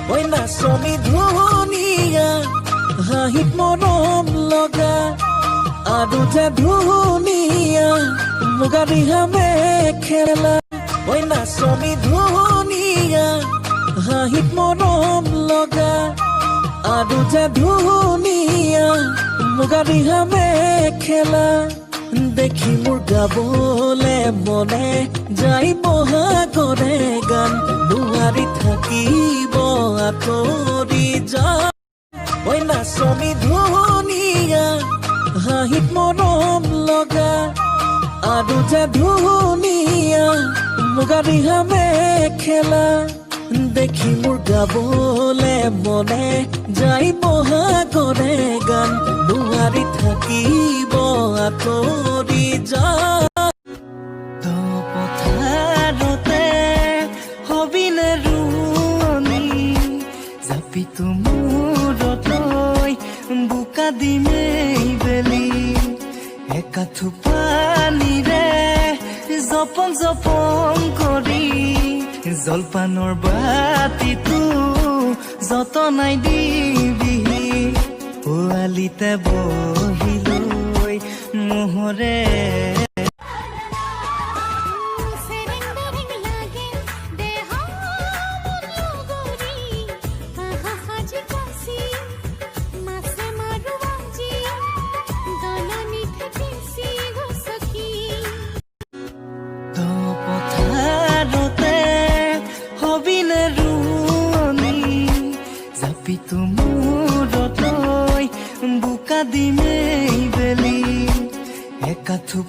ঐ নাচনী ধুনীয়া হাঁহিত মৰম লগা আৰু যে ধুনীয়া মুগা ৰিহা মেখেলা ঐ নাচনী ধুনীয়া হাঁহিত মৰম লগা আৰু যে ধুনীয়া মুগা ৰিহা মেখেলা দেখি মোৰ গাবলে মনে যাই বহাগৰে গান নোৱাৰি থাকিব আঁতৰি যা ঐ নাচনী ধুনীয়া হাঁহিত মৰম লগা আৰু যে ধুনীয়া মুগা ৰিহা মেখেলা দেখি মোৰ গাবলে মনে যাই বহাগৰে গান নোৱাৰি থাকিব আঁতৰি যা পথাৰতে হবিনে ৰুৱনি জাপি মূৰতৈ বোকা দিমেই বেলি একাঠু পানীৰে জপং জপং কৰি জলপানৰ বাতিটো যতনাই দিবি পোৱালিতে বহিলৈ মোহৰে মূৰতৈ বোকা দিমেই বেলি একাঠু